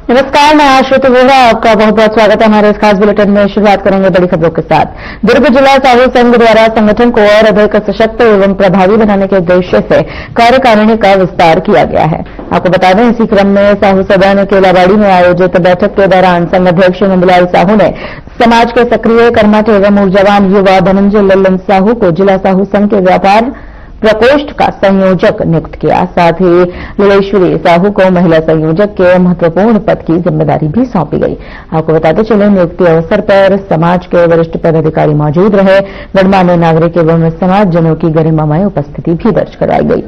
नमस्कार, मैं आश्रित वोरा, आपका बहुत बहुत स्वागत है हमारे इस खास बुलेटिन में। शुरुआत करेंगे बड़ी खबरों के साथ। दुर्ग जिला साहू संघ द्वारा संगठन को और अधिक सशक्त एवं प्रभावी बनाने के उद्देश्य से कार्यकारिणी का विस्तार किया गया है। आपको बता दें, इसी क्रम में साहू सदन केलावाड़ी में आयोजित बैठक के दौरान संघ अध्यक्ष नंदलाल साहू ने समाज के सक्रिय कर्मठ एवं ऊर्जावान युवा धनंजय लल्लन साहू को जिला साहू संघ के व्यापार प्रकोष्ठ का संयोजक नियुक्त किया। साथ ही लीलेश्वरी साहू को महिला संयोजक के महत्वपूर्ण पद की जिम्मेदारी भी सौंपी गई। आपको बताते चले, नियुक्ति अवसर पर समाज के वरिष्ठ पदाधिकारी मौजूद रहे। गणमान्य नागरिक एवं समाजजनों की गरिमामय उपस्थिति भी दर्ज कराई गई।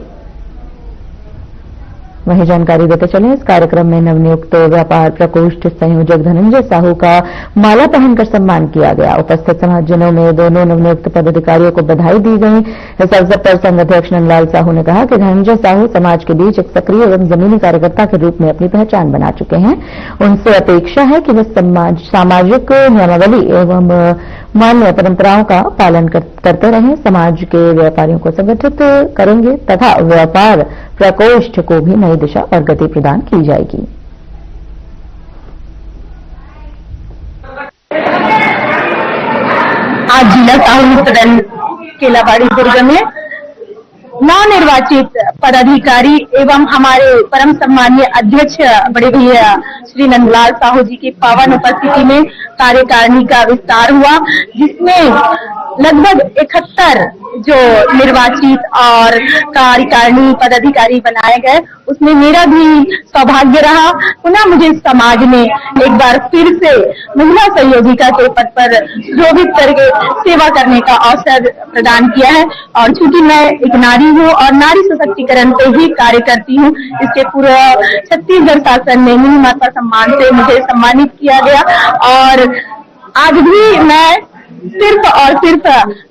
वहीं जानकारी देते चले, इस कार्यक्रम में नवनियुक्त व्यापार प्रकोष्ठ संयोजक धनंजय साहू का माला पहनकर सम्मान किया गया। उपस्थित समाजजनों में दोनों नवनियुक्त पदाधिकारियों को बधाई दी गई। इस अवसर पर संघ अध्यक्ष नंदलाल साहू ने कहा कि धनंजय साहू समाज के बीच एक सक्रिय एवं जमीनी कार्यकर्ता के रूप में अपनी पहचान बना चुके हैं। उनसे अपेक्षा है कि वे सामाजिक नियमावली एवं मान्य परंपराओं का पालन करते रहें, समाज के व्यापारियों को संगठित करेंगे तथा व्यापार प्रकोष्ठ को भी नई दिशा और गति प्रदान की जाएगी। आज जिला साहू सदन केलावाड़ी दुर्ग में नवनिर्वाचित पदाधिकारी एवं हमारे परम सम्मानीय अध्यक्ष बड़े भैया श्री नंदलाल साहू जी की पावन उपस्थिति में कार्यकारिणी का विस्तार हुआ, जिसमें लगभग 71 जो निर्वाचित और कार्यकारिणी पदाधिकारी बनाए गए, उसमें मेरा भी सौभाग्य रहा। पुनः मुझे समाज में एक बार फिर से महिला संयोजिका के पद पर सुशोभित करके सेवा करने का अवसर प्रदान किया है। और चूंकि मैं एक नारी हूँ और नारी सशक्तिकरण पे ही कार्य करती हूँ, इसके पूर्व छत्तीसगढ़ शासन में मिनी माता सम्मान से मुझे सम्मानित किया गया और आज भी मैं सिर्फ और सिर्फ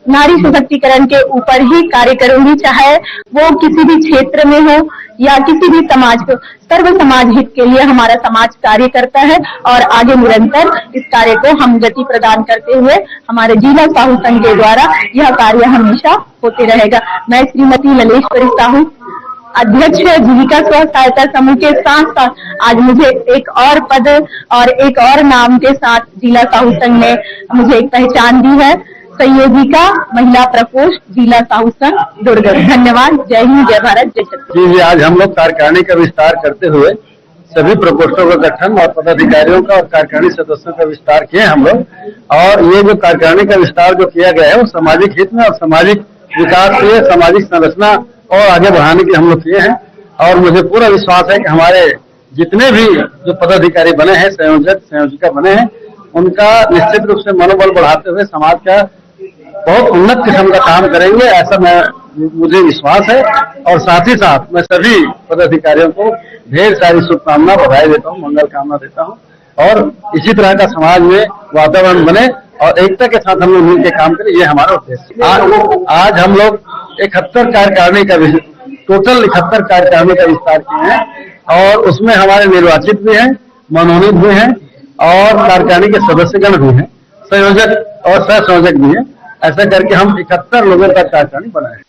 नारी सशक्तिकरण के ऊपर ही कार्य करूंगी, चाहे वो किसी भी क्षेत्र में हो या किसी भी समाज को। सर्व समाज हित के लिए हमारा समाज कार्य करता है और आगे निरंतर इस कार्य को हम गति प्रदान करते हुए हमारे जिला साहू संघ के द्वारा यह कार्य हमेशा होते रहेगा। मैं श्रीमती लीलेश्वरी साहू, अध्यक्ष जीविका स्व सहायता समूह के साथ साथ आज मुझे एक और पद और एक और नाम के साथ जिला साहू संघ ने मुझे एक पहचान दी है, संयोजिका महिला प्रकोष्ठ जिला साहू संघ दुर्ग। धन्यवाद। जय हिंद, जय भारत, जय छत्तीसगढ़। जी, आज हम लोग कार्यकारिणी का विस्तार करते हुए सभी प्रकोष्ठों का गठन और पदाधिकारियों का और कार्यकारिणी सदस्यों का विस्तार किए हम लोग। और ये जो कार्यकारिणी का विस्तार जो किया गया है वो सामाजिक हित में और सामाजिक विकास के लिए, सामाजिक संरचना और आगे बढ़ाने के हम लोग किए हैं। और मुझे पूरा विश्वास है कि हमारे जितने भी जो पदाधिकारी बने हैं, संयोजक संयोजिका बने हैं, उनका निश्चित रूप से मनोबल बढ़ाते हुए समाज का बहुत उन्नत किस्म का काम करेंगे, ऐसा मुझे विश्वास है। और साथ ही साथ मैं सभी पदाधिकारियों को ढेर सारी शुभकामना, बधाई देता हूँ, मंगल कामना देता हूँ और इसी तरह का समाज में वातावरण बने और एकता के साथ हम लोग मिलकर काम करें, ये हमारा उद्देश्य है। आज हम लोग 71 कार्यकारिणी का टोटल 71 कार्यकारिणी का विस्तार किए हैं और उसमें हमारे निर्वाचित भी हैं, मनोनीत भी हैं और कार्यकारिणी के सदस्यगण भी हैं, संयोजक और सह संयोजक भी हैं। ऐसा करके हम 71 लोगों का कार्यकारिणी बनाए।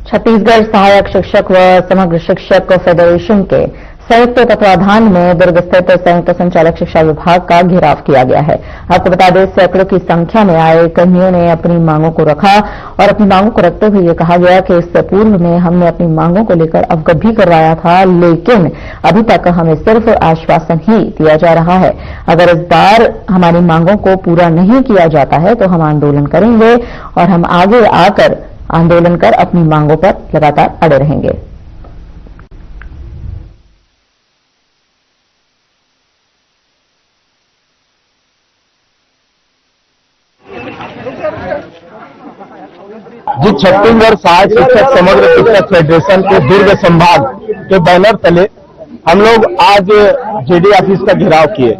छत्तीसगढ़ सहायक शिक्षक व समग्र शिक्षक फेडरेशन के संयुक्त तत्वाधान में दुर्ग स्थित संयुक्त संचालक शिक्षा विभाग का घेराव किया गया है। आपको बता दें, सैकड़ों की संख्या में आए कर्मियों ने अपनी मांगों को रखा और अपनी मांगों को रखते हुए ये कहा गया कि इससे पूर्व में हमने अपनी मांगों को लेकर अवगत भी करवाया था, लेकिन अभी तक हमें सिर्फ आश्वासन ही दिया जा रहा है। अगर इस बार हमारी मांगों को पूरा नहीं किया जाता है तो हम आंदोलन करेंगे और हम आगे आकर आंदोलन कर अपनी मांगों पर लगातार अड़े रहेंगे। जी, छत्तीसगढ़ सहायक शिक्षक समग्र शिक्षक फेडरेशन के दुर्ग संभाग के बैनर तले हम लोग आज जेडी ऑफिस का घेराव किए।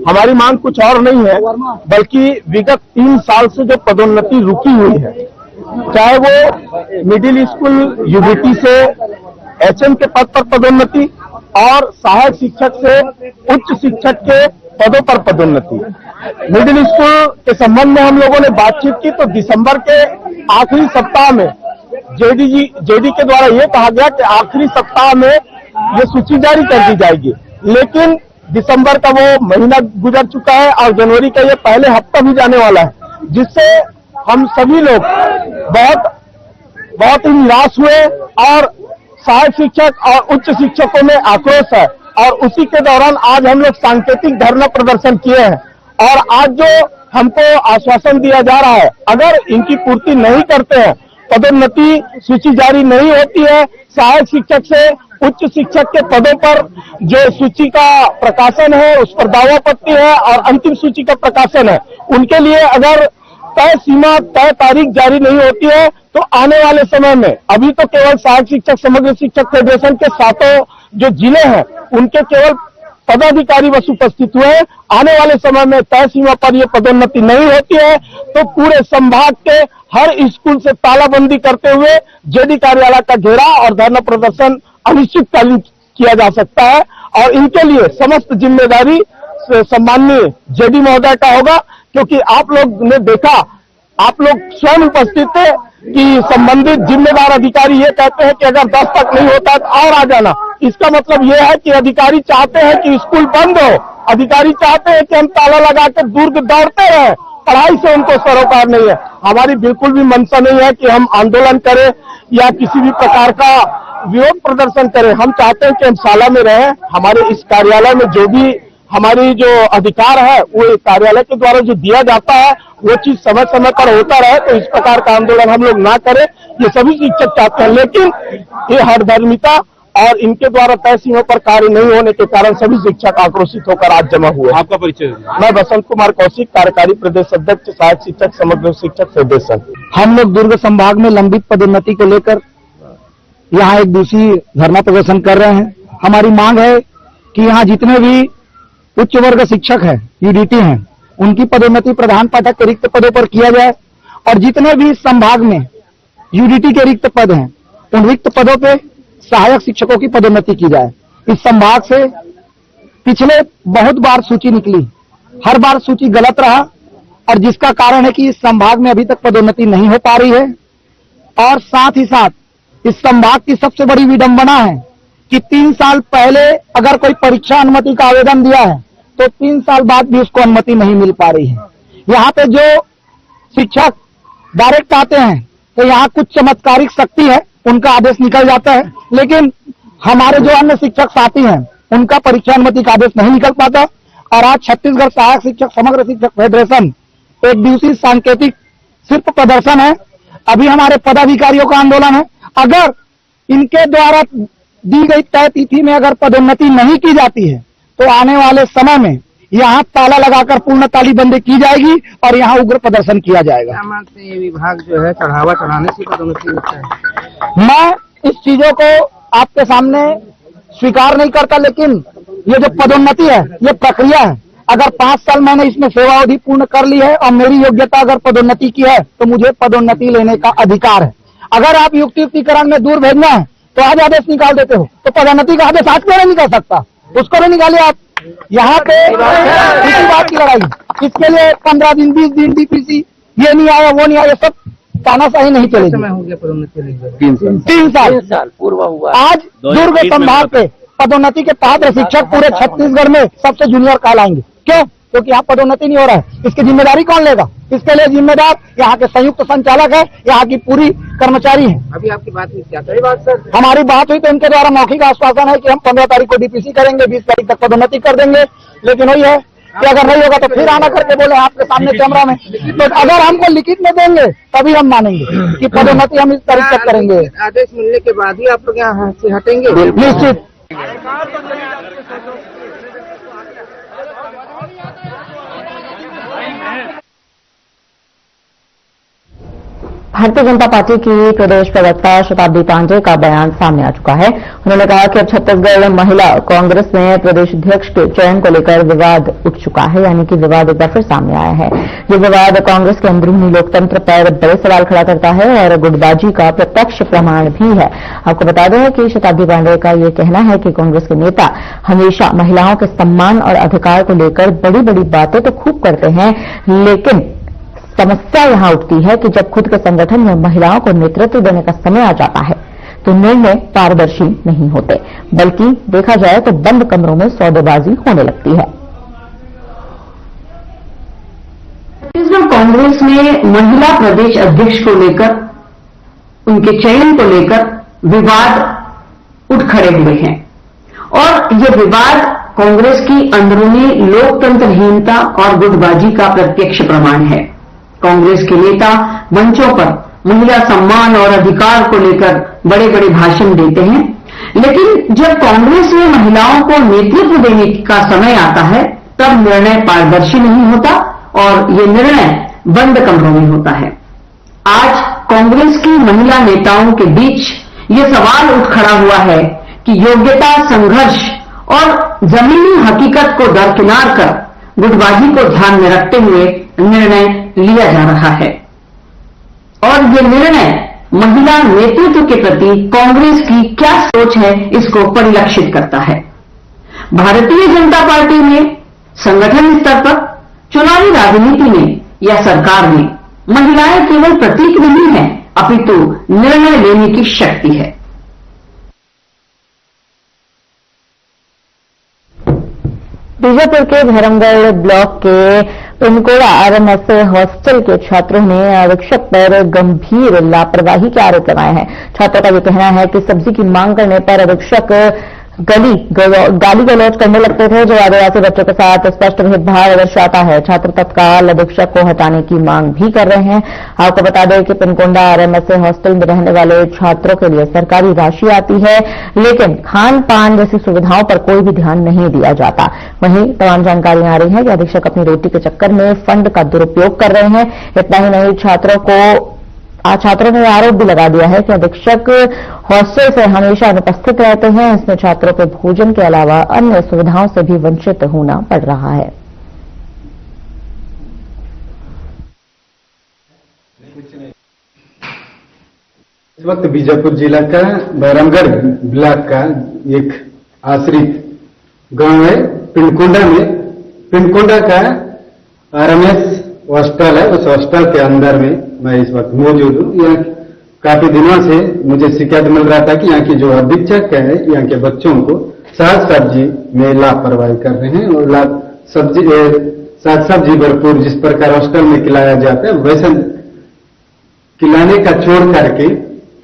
हमारी मांग कुछ और नहीं है, बल्कि विगत 3 साल से जो पदोन्नति रुकी हुई है, चाहे वो मिडिल स्कूल यूबीटी से एचएम के पद पर पदोन्नति और सहायक शिक्षक से उच्च शिक्षक के पदों पर पदोन्नति, मिडिल स्कूल के संबंध में हम लोगों ने बातचीत की तो दिसंबर के आखिरी सप्ताह में जेडी के द्वारा ये कहा गया कि आखिरी सप्ताह में ये सूची जारी कर दी जाएगी, लेकिन दिसंबर का वो महीना गुजर चुका है और जनवरी का ये पहले हफ्ता भी जाने वाला है, जिससे हम सभी लोग बहुत ही निराश हुए और सहायक शिक्षक और उच्च शिक्षकों में आक्रोश है। और उसी के दौरान आज हम लोग सांकेतिक धरना प्रदर्शन किए हैं और आज जो हमको आश्वासन दिया जा रहा है, अगर इनकी पूर्ति नहीं करते हैं, पदोन्नति सूची जारी नहीं होती है, सहायक शिक्षक से उच्च शिक्षक के पदों पर जो सूची का प्रकाशन है उस पर दावापत्ति है और अंतिम सूची का प्रकाशन है, उनके लिए अगर तय सीमा तय तारीख जारी नहीं होती है तो आने वाले समय में, अभी तो केवल सहायक शिक्षक समग्र शिक्षक फेडरेशन के 7 जो जिले हैं उनके केवल पदाधिकारी बस उपस्थित हुए हैं, आने वाले समय में तय सीमा पर यह पदोन्नति नहीं होती है तो पूरे संभाग के हर स्कूल से तालाबंदी करते हुए जेडी कार्यालय का घेराव और धरना प्रदर्शन अनिश्चितकालीन किया जा सकता है। और इनके लिए समस्त जिम्मेदारी सम्माननीय जेडी महोदय का होगा, क्योंकि आप लोग ने देखा, आप लोग स्वयं उपस्थित थे कि संबंधित जिम्मेदार अधिकारी ये कहते हैं कि अगर 10 तक नहीं होता तो और आ जाना। इसका मतलब ये है कि अधिकारी चाहते हैं कि स्कूल बंद हो, अधिकारी चाहते हैं कि हम ताला लगाकर दूर दौड़ते रहें, पढ़ाई से उनको सरोकार नहीं है। हमारी बिल्कुल भी मंशा नहीं है कि हम आंदोलन करें या किसी भी प्रकार का विरोध प्रदर्शन करें। हम चाहते हैं कि हम शाला में रहें, हमारे इस कार्यालय में जो भी हमारी जो अधिकार है वो कार्यालय के द्वारा जो दिया जाता है वो चीज समय समय पर होता रहे, तो इस प्रकार का आंदोलन हम लोग ना करें, ये सभी शिक्षक चाहते हैं। लेकिन ये हठधर्मिता और इनके द्वारा तय सीमा पर कार्य नहीं होने के कारण सभी शिक्षक आक्रोशित होकर आज जमा हुए। आपका परिचय? मैं बसंत कुमार कौशिक, कार्यकारी प्रदेश अध्यक्ष सहायक शिक्षक समग्र शिक्षक फेडरेशन। हम लोग दुर्ग संभाग में लंबित पदोन्नति को लेकर यहाँ एक दूसरी धरना प्रदर्शन कर रहे हैं। हमारी मांग है कि यहाँ जितने भी उच्च वर्ग शिक्षक हैं, यूडीटी हैं, उनकी पदोन्नति प्रधान पाठक के रिक्त पदों पर किया जाए और जितने भी संभाग में यूडीटी के रिक्त पद हैं उन रिक्त पदों पे सहायक शिक्षकों की पदोन्नति की जाए। इस संभाग से पिछले बहुत बार सूची निकली, हर बार सूची गलत रहा और जिसका कारण है कि इस संभाग में अभी तक पदोन्नति नहीं हो पा रही है। और साथ ही साथ इस संभाग की सबसे बड़ी विडंबना है कि 3 साल पहले अगर कोई परीक्षा अनुमति का आवेदन दिया है तो 3 साल बाद भी उसको अनुमति नहीं मिल पा रही है। यहाँ पे जो शिक्षक डायरेक्ट आते हैं तो यहाँ कुछ चमत्कारिक शक्ति है, उनका आदेश निकल जाता है, लेकिन हमारे जो अन्य शिक्षक साथी हैं उनका परीक्षा अनुमति का आदेश नहीं निकल पाता। और आज छत्तीसगढ़ सहायक शिक्षक समग्र शिक्षक फेडरेशन एक दिवसीय सांकेतिक सिर्फ प्रदर्शन है, अभी हमारे पदाधिकारियों का आंदोलन है। अगर इनके द्वारा दी गई तय तिथि में अगर पदोन्नति नहीं की जाती है तो आने वाले समय में यहाँ ताला लगाकर पूर्ण तालीबंदी की जाएगी और यहाँ उग्र प्रदर्शन किया जाएगा। क्या मानते हैं ये विभाग जो है चढ़ावा चढ़ाने से पदोन्नति होता है? मैं इस चीजों को आपके सामने स्वीकार नहीं करता, लेकिन ये जो पदोन्नति है ये प्रक्रिया है। अगर 5 साल मैंने इसमें सेवा अवधि पूर्ण कर ली है और मेरी योग्यता अगर पदोन्नति की है तो मुझे पदोन्नति लेने का अधिकार है। अगर आप युक्तिकरण में दूर भेजना है तो आज आदेश निकाल देते हो, तो पदोन्नति का आदेश आज क्यों नहीं निकाल सकता? उसको भी निकालिए आप। यहाँ पे किसी बात की लड़ाई, इसके लिए 15 दिन 20 दिन डीपीसी, ये नहीं आया वो नहीं आया, सब तानाशाही नहीं चलेगी। समय हो गया पदोन्नति लेकर? 3 साल पूर्व हुआ। आज दुर्ग संभाग पे पदोन्नति के पात्र शिक्षक पूरे छत्तीसगढ़ में सबसे जूनियर कहलाएंगे। क्यों? क्योंकि यहाँ पदोन्नति नहीं हो रहा है। इसकी जिम्मेदारी कौन लेगा? इसके लिए जिम्मेदार यहाँ के संयुक्त संचालक है, यहाँ की पूरी कर्मचारी है। अभी आपकी बात हुई क्या? कई बात सर हमारी बात हुई तो इनके द्वारा मौखिक आश्वासन है कि हम 15 तारीख को डीपीसी करेंगे, 20 तारीख तक पदोन्नति कर देंगे। लेकिन वही है कि अगर नहीं होगा तो फिर आना करके बोले आपके सामने कैमरा में। तो अगर हमको लिखित में देंगे तभी हम मानेंगे कि पदोन्नति हम इस तारीख तक करेंगे। आदेश मिलने के बाद ही आप लोग यहाँ से हटेंगे? निश्चित। भारतीय जनता पार्टी की प्रदेश प्रवक्ता शताब्दी पांडे का बयान सामने आ चुका है। उन्होंने कहा कि अब छत्तीसगढ़ महिला कांग्रेस में प्रदेश अध्यक्ष के चयन को लेकर विवाद उठ चुका है, यानी कि विवाद एक बार फिर सामने आया है। ये विवाद कांग्रेस के अंदरूनी लोकतंत्र पर बड़े सवाल खड़ा करता है और गुटबाजी का प्रत्यक्ष प्रमाण भी है। आपको बता दें कि शताब्दी पांडे का ये कहना है कि कांग्रेस के नेता हमेशा महिलाओं के सम्मान और अधिकार को लेकर बड़ी बड़ी बातें तो खूब करते हैं, लेकिन समस्या यहां उठती है कि जब खुद के संगठन में महिलाओं को नेतृत्व देने का समय आ जाता है तो निर्णय पारदर्शी नहीं होते, बल्कि देखा जाए तो बंद कमरों में सौदेबाजी होने लगती है। छत्तीसगढ़ कांग्रेस में महिला प्रदेश अध्यक्ष को लेकर, उनके चयन को लेकर विवाद उठ खड़े हुए हैं और ये विवाद कांग्रेस की अंदरूनी लोकतंत्रहीनता और गुटबाजी का प्रत्यक्ष प्रमाण है। कांग्रेस के नेता मंचों पर महिला सम्मान और अधिकार को लेकर बड़े बड़े भाषण देते हैं, लेकिन जब कांग्रेस में महिलाओं को नेतृत्व देने का समय आता है तब निर्णय पारदर्शी नहीं होता और ये निर्णय बंद कमरों में होता है। आज कांग्रेस की महिला नेताओं के बीच ये सवाल उठ खड़ा हुआ है कि योग्यता, संघर्ष और जमीनी हकीकत को दरकिनार कर गुटबाजी को ध्यान में रखते हुए निर्णय लिया जा रहा है और ये निर्णय महिला नेतृत्व के प्रति कांग्रेस की क्या सोच है इसको परिलक्षित करता है। भारतीय जनता पार्टी में, संगठन स्तर पर, चुनावी राजनीति में या सरकार में महिलाएं केवल प्रतीक नहीं है, अपितु निर्णय लेने की शक्ति है। बीजापुर के धर्मगढ़ ब्लॉक के पिनकोड़ा आरएमएस हॉस्टल के छात्रों ने अधीक्षक पर गंभीर लापरवाही के आरोप लगाए हैं। छात्रों का यह कहना है कि सब्जी की मांग करने पर अधीक्षक गाली गलौज करने लगते थे, जो आदिवासी बच्चों के साथ स्पष्ट भेदभाव दर्शाता है। छात्र तत्काल अधीक्षक को हटाने की मांग भी कर रहे हैं। आपको बता दें कि पिनकोंडा आरएमएस हॉस्टल में रहने वाले छात्रों के लिए सरकारी राशि आती है, लेकिन खान पान जैसी सुविधाओं पर कोई भी ध्यान नहीं दिया जाता। वहीं तमाम जानकारियां आ रही है कि अधीक्षक अपनी रोटी के चक्कर में फंड का दुरुपयोग कर रहे हैं। इतना ही नहीं, छात्रों ने आरोप भी लगा दिया है कि अधीक्षक हॉस्टल से हमेशा अनुपस्थित रहते हैं। इसमें छात्रों को भोजन के अलावा अन्य सुविधाओं से भी वंचित होना पड़ रहा है। इस वक्त बीजापुर जिला का बैरमगढ़ ब्लॉक का एक आश्रित गांव है पिनकोंडा में। पिनकोंडा का आरएमएस हॉस्टल है, उस हॉस्टल के अंदर में मैं इस वक्त मौजूद हूँ। यहाँ काफी दिनों से मुझे शिकायत मिल रहा था कि यहाँ की जो अधीक्षक है यहाँ के बच्चों को साग सब्जी में लापरवाही कर रहे हैं और साग सब्जी भरपूर जिस प्रकार हॉस्टल में खिलाया जाता है वैसे खिलाने का छोड़ करके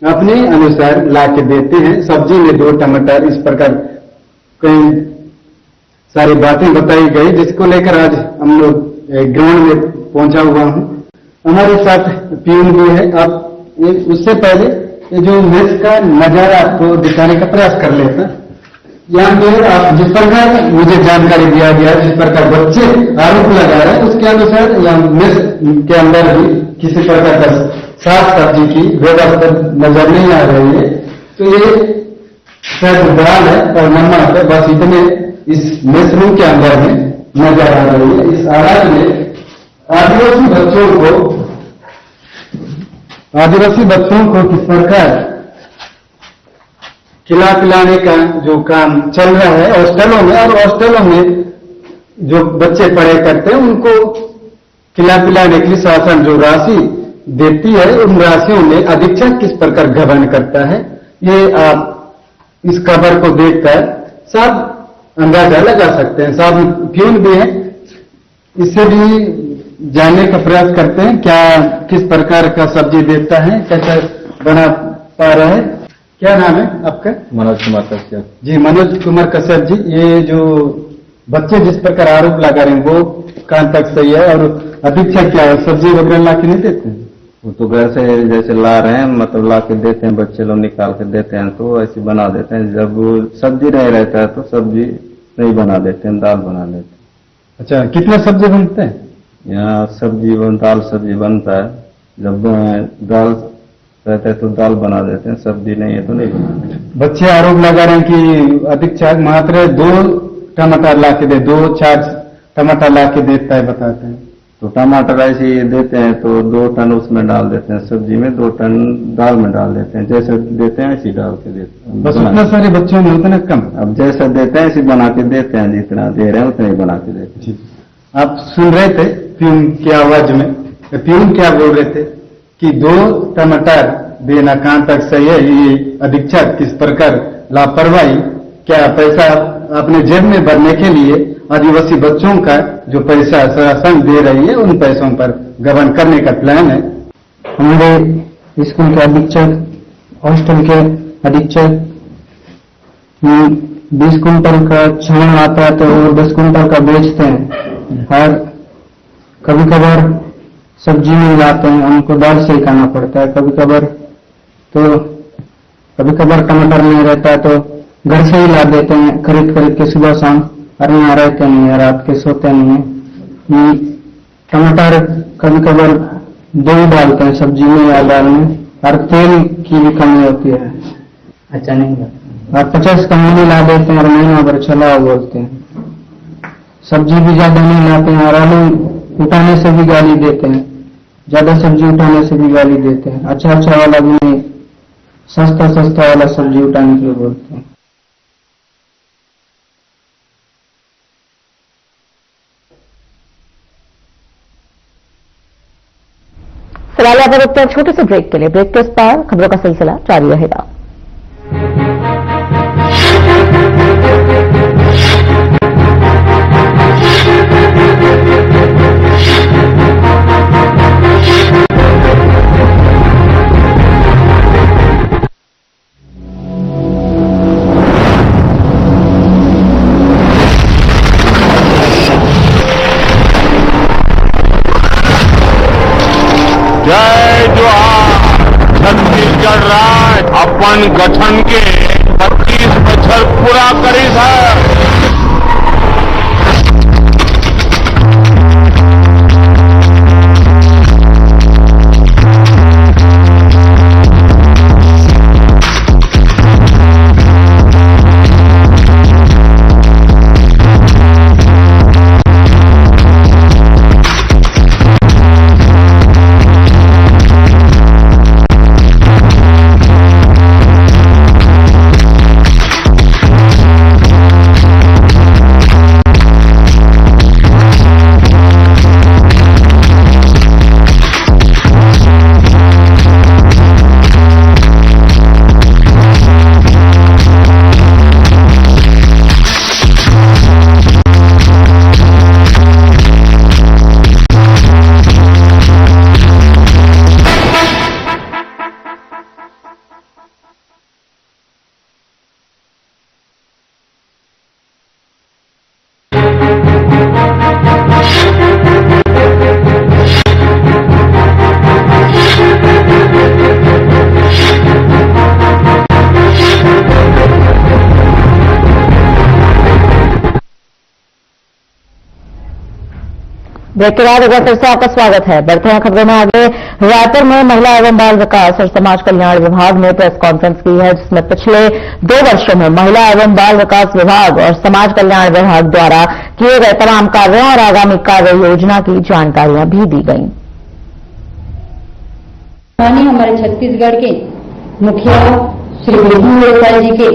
अपने अनुसार ला के देते हैं। सब्जी में 2 टमाटर, इस प्रकार कई सारी बातें बताई गई, जिसको लेकर आज हम लोग ग्राउंड में पहुंचा हुआ हूं। हमारे साथ पीएन भी है। आप उससे पहले ये जो मेस का नजारा आपको दिखाने का प्रयास कर लेता। यहाँ पे आप जिस प्रकार मुझे जानकारी दिया गया, जिस प्रकार बच्चे आरोप लगा रहे हैं उसके अनुसार यहाँ मेस के अंदर भी किसी प्रकार का साग सब्जी की व्यवस्था नजर नहीं आ रही है। तो ये शायद दाल है और नमक है, बस इतने इस मेस रूम के अंदर में नजर आ रही है। इस हालात में आदिवासी बच्चों को किस प्रकार खिला पिलाने का जो काम चल रहा है हॉस्टलों में, और हॉस्टलों में जो बच्चे पढ़े करते हैं उनको खिला पिलाने के लिए शासन जो राशि देती है उन राशियों में अधीक्षक किस प्रकार गबन करता है, ये आप इस खबर को देखकर सब अंदाजा लगा सकते हैं। साहब फ्यून भी है, इससे भी जानने का प्रयास करते हैं क्या किस प्रकार का सब्जी देता है, कैसे बना पा रहा है। क्या नाम है आपका? मनोज कुमार कश्यप जी। मनोज कुमार कश्यप जी, ये जो बच्चे जिस प्रकार आरोप लगा रहे हैं वो कहां तक सही है और अधीक्षक क्या है सब्जी वगैरह ला के नहीं देते हैं? वो तो घर से जैसे ला रहे हैं, मतलब ला के देते हैं, बच्चे लोग निकाल के देते हैं तो ऐसे बना देते हैं। जब सब्जी नहीं रहता है तो सब्जी नहीं बना देते हैं, दाल बना देते हैं। अच्छा, कितना सब्जी बनते हैं? यहाँ सब्जी दाल सब्जी बनता है जब दाल रहता है तो दाल बना देते हैं, सब्जी नहीं है तो नहीं बनाते। बच्चे आरोप लगा रहे हैं कि अधीक्षक मात्र 2 टमाटर ला के 2-4 टमाटर ला के देता है, बताते हैं। तो टमाटर ऐसे ही देते हैं तो 2 टन उसमें डाल देते हैं सब्जी में, 2 टन दाल में डाल देते हैं, जैसे देते हैं ऐसे डाल के देते हैं। बस उतना सारे बच्चों में उतना कम। अब जैसा देते हैं ऐसे बना के देते हैं, जितना दे रहे हैं उतना ही बना के देते हैं। आप सुन रहे थे प्यून की आवाज में, प्यून क्या बोल रहे थे कि 2 टमाटर देना कहां तक सही है? ये अधीक्षक किस प्रकार लापरवाही, क्या पैसा अपने जेब में भरने के लिए आदिवासी बच्चों का जो पैसा शासन दे रही है उन पैसों पर गबन करने का प्लान है। हमारे स्कूल के अधीक्षक, हॉस्टल के अधीक्षक 20 कुंटल का छान आता है तो वो 10 कुंटल का बेचते हैं, और कभी कभार सब्जी नहीं लाते हैं, उनको दाल से ही खाना पड़ता है। कभी कभार टमाटर नहीं रहता है तो घर से ही ला देते हैं खरीद के सुबह शाम, और यहाँ रहते नहीं है, रात के सोते नहीं है। टमाटर कभी कभार 2 डालते हैं सब्जी में या दाल में, और तेल की भी कमी होती है। अच्छा नहीं, और 50 का मूली ला देते हैं और महीना भर चलाओ बोलते हैं। सब्जी भी ज्यादा नहीं लाते हैं, और आलू उठाने से भी गाली देते हैं, ज्यादा सब्जी उठाने से भी गाली देते हैं। अच्छा वाला भी नहीं, सस्ता वाला सब्जी उठाने के लिए बोलते हैं। फिलहाल आप रुकते हैं छोटे से ब्रेक के लिए। ब्रेक के इस पार खबरों का सिलसिला जारी रहेगा। जय जोहार। छत्तीसगढ़ राज्य अपन गठन के 25 बछर पूरा करी है। ब्रेक के बाद एक बार फिर से आपका स्वागत है। बढ़ते हैं खबरों में आगे। रायपुर में महिला एवं बाल विकास और समाज कल्याण विभाग ने प्रेस कॉन्फ्रेंस की है, जिसमें पिछले 2 वर्षों में महिला एवं बाल विकास विभाग और समाज कल्याण विभाग द्वारा किए गए तमाम कार्यों और आगामी कार्य योजना की जानकारियां भी दी गई। हमारे छत्तीसगढ़ के मुखिया श्री विष्णु देसाई जी के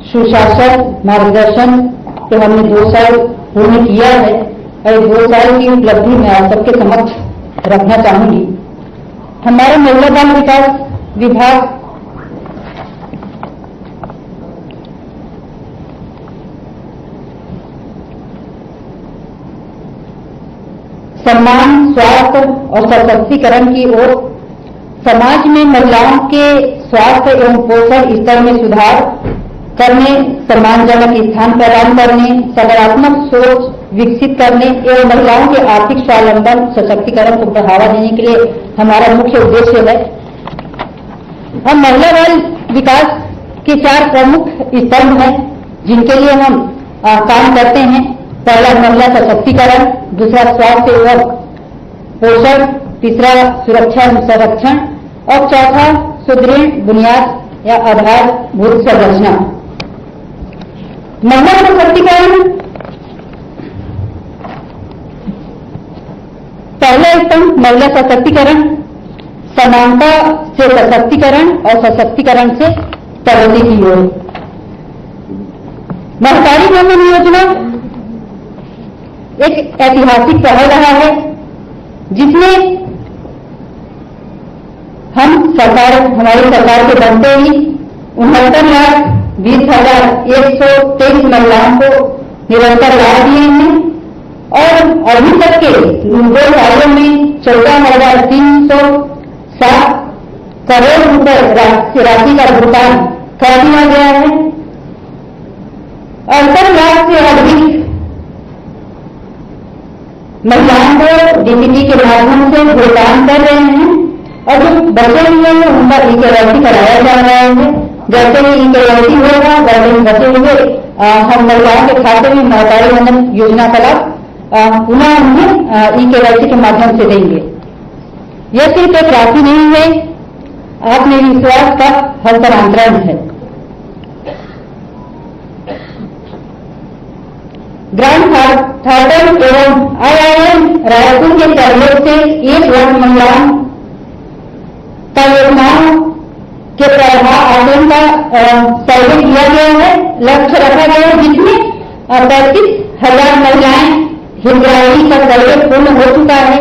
सुशासन मार्गदर्शन के हमने 2 साल पूर्ण किया है, और 2 साल की उपलब्धि मैं आप सबके समक्ष रखना चाहूंगी। हमारा महिला बाल विकास विभाग सम्मान, स्वास्थ्य और सशक्तिकरण की ओर समाज में महिलाओं के स्वास्थ्य एवं पोषण स्तर में सुधार करने, सम्मानजनक स्थान प्रदान करने, सकारात्मक सोच विकसित करने एवं महिलाओं के आर्थिक स्वावलंबन सशक्तिकरण को बढ़ावा देने के लिए हमारा मुख्य उद्देश्य है। हम महिला बाल विकास के 4 प्रमुख स्तंभ हैं, जिनके लिए हम काम करते हैं। पहला महिला सशक्तिकरण, दूसरा स्वास्थ्य एवं पोषण, तीसरा सुरक्षा एवं संरक्षण और चौथा सुदृढ़ बुनियाद या आधारभूत संरचना। महिला सशक्तिकरण पहला स्तंभ महिला सशक्तिकरण, समानता से सशक्तिकरण और सशक्तिकरण से प्रगति की ओर। महतारी वंदन योजना एक ऐतिहासिक पहल रहा है जिसमें हमारी सरकार के बनते ही 69,20,123 महिलाओं को निरंतर लाभ दिए हैं और अभी तक के 2 सालों में 14,307 करोड़ रुपए राशि का भुगतान कर दिया गया है। 68 लाख से अधिक महिलाओं को डीबीटी के माध्यम से भुगतान कर रहे हैं और जो बचे हुए हैं उनका ई-केवाईसी कराया जा रहा है। जैसे ही ई-केवाईसी होगा वैसे बचे हुए हम महिलाओं के खाते में महतारी वंदन योजना का लाभ पुनः उन्हें ई-केवाईसी के माध्यम से देंगे। यह सिर्फ एक राशि नहीं है, आत्मविश्वास का हस्तांतरण है। ग्राम थाटन एवं IIM रायपुर के सहयोग से 1 लाख महिलाओं का योजनाओं के प्रभाव आकलन का सर्वे किया गया है, लक्ष्य रखा गया है जिसमें 35,000 महिलाएं हितग्राही का सर्वे पूर्ण हो चुका है।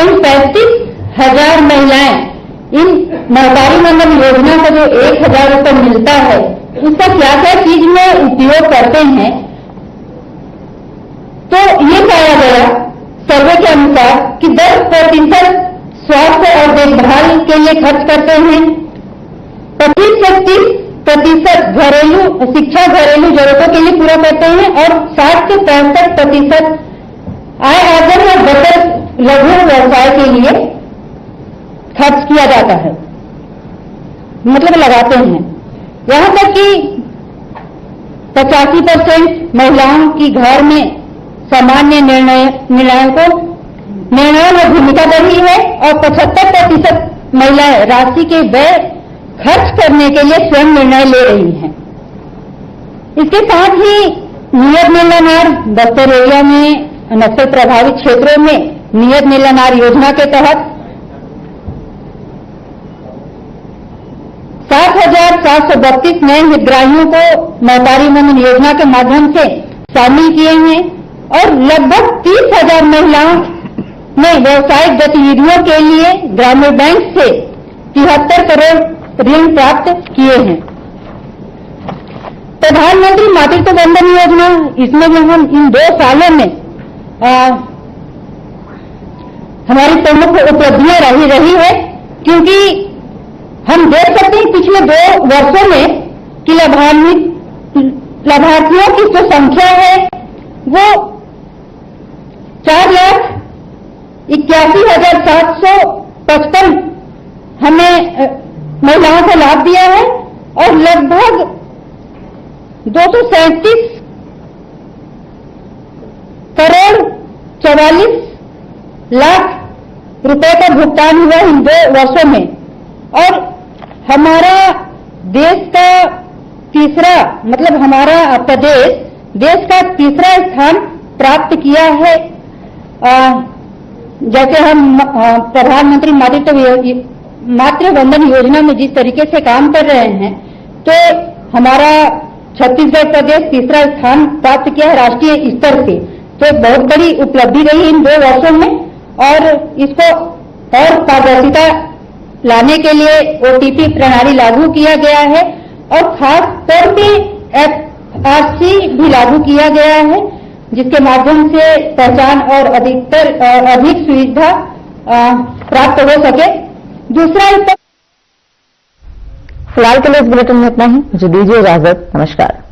उन 35,000 महिलाएं इन महतारी वंदन योजना का जो 1,000 रुपये मिलता है उसका क्या क्या चीज में उपयोग करते हैं, तो ये पाया गया सर्वे के अनुसार कि 10% स्वास्थ्य और देखभाल के लिए खर्च करते हैं, 25-30% घरेलू शिक्षा घरेलू जरूरतों के लिए पूरा करते हैं और 60 से 65% आय आर्जन और बचत लघु व्यवसाय के लिए खर्च किया जाता है, मतलब लगाते हैं। यहां तक कि 85% महिलाओं की घर में सामान्य निर्णयों में भूमिका रही है और 75% महिलाएं राशि के व्यय खर्च करने के लिए स्वयं निर्णय ले रही हैं। इसके साथ ही नियत मिलनार बस्तर एरिया में नक्सल प्रभावित क्षेत्रों में नियत मिलनार योजना के तहत 7,732 नए हितग्राहियों को महतारी वंदन योजना के माध्यम से शामिल किए हैं और लगभग 30,000 महिलाओं ने व्यावसायिक गतिविधियों के लिए ग्रामीण बैंक से 73 करोड़ ऋण प्राप्त किए हैं। प्रधानमंत्री मातृत्व वंदन योजना, इसमें जो हम इन 2 सालों में हमारी प्रमुख उपलब्धियां रही है, क्योंकि हम देख सकते हैं पिछले 2 वर्षों में कि लाभार्थियों की जो संख्या है वो 4,81,755 हमें महिलाओं को लाभ दिया है और लगभग 237 करोड़ 44 लाख रुपए का भुगतान हुआ इन 2 वर्षों में और हमारा देश का तीसरा मतलब हमारा प्रदेश देश का तीसरा स्थान प्राप्त किया है। जैसे हम प्रधानमंत्री मातृ वंदन योजना में जिस तरीके से काम कर रहे हैं, तो हमारा छत्तीसगढ़ प्रदेश तीसरा स्थान प्राप्त किया है राष्ट्रीय स्तर से, तो बहुत बड़ी उपलब्धि रही इन 2 वर्षों में और इसको और पारदर्शिता लाने के लिए OTP प्रणाली लागू किया गया है और खास तौर पे FRC भी लागू किया गया है, जिसके माध्यम से पहचान और अधिक सुविधा प्राप्त हो सके। दूसरा फिलहाल के लिए इस बुलेटिन में इतना ही। मुझे दीजिए इजाजत। नमस्कार।